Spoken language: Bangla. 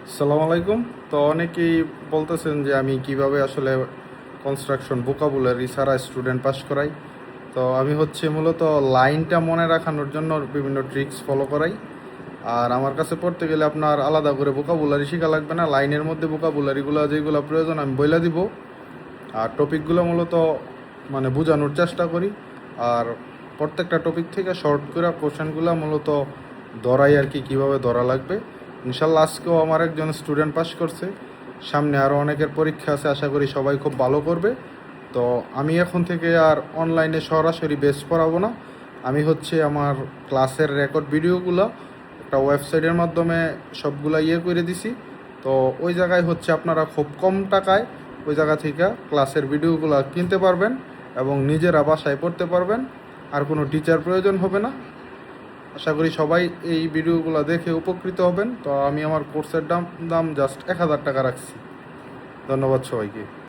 আসসালামু আলাইকুম। তো অনেকেই বলতেছেন যে আমি কিভাবে আসলে কনস্ট্রাকশন ভোকাবুলারি ছাড়া স্টুডেন্ট পাস করাই। তো আমি হচ্ছে মূলত লাইনটা মনে রাখানোর জন্য বিভিন্ন ট্রিক্স ফলো করাই। আর আমার কাছে পড়তে গেলে আপনার আলাদা করে ভোকাবুলারি শেখা লাগবে না, লাইনের মধ্যে ভোকাবুলারিগুলো যেগুলো প্রয়োজন আমি বইলা দিব। আর টপিকগুলো মূলত মানে বোঝানোর চেষ্টা করি। আর প্রত্যেকটা টপিক থেকে শর্ট করে কোশ্চেনগুলো মূলত ধরাই আর কি, কীভাবে ধরা লাগবে। ইনশাল্লাহ আজকেও আমার একজন স্টুডেন্ট পাস করছে, সামনে আরও অনেকের পরীক্ষা আছে, আশা করি সবাই খুব ভালো করবে। তো আমি এখন থেকে আর অনলাইনে সরাসরি বেস পড়াবো না, আমি হচ্ছে আমার ক্লাসের রেকর্ড ভিডিওগুলো একটা ওয়েবসাইটের মাধ্যমে সবগুলা করে দিছি। তো ওই জায়গায় হচ্ছে আপনারা খুব কম টাকায় ওই জায়গা থেকে ক্লাসের ভিডিওগুলো কিনতে পারবেন এবং নিজেরা বাসায় পড়তে পারবেন। আর কোনো টিচার প্রয়োজন হবে না। আশা করি সবাই এই ভিডিওগুলো দেখে উপকৃত হবেন। তো আমি আমার কোর্সের দাম জাস্ট 1000 টাকা রাখছি। ধন্যবাদ সবাইকে।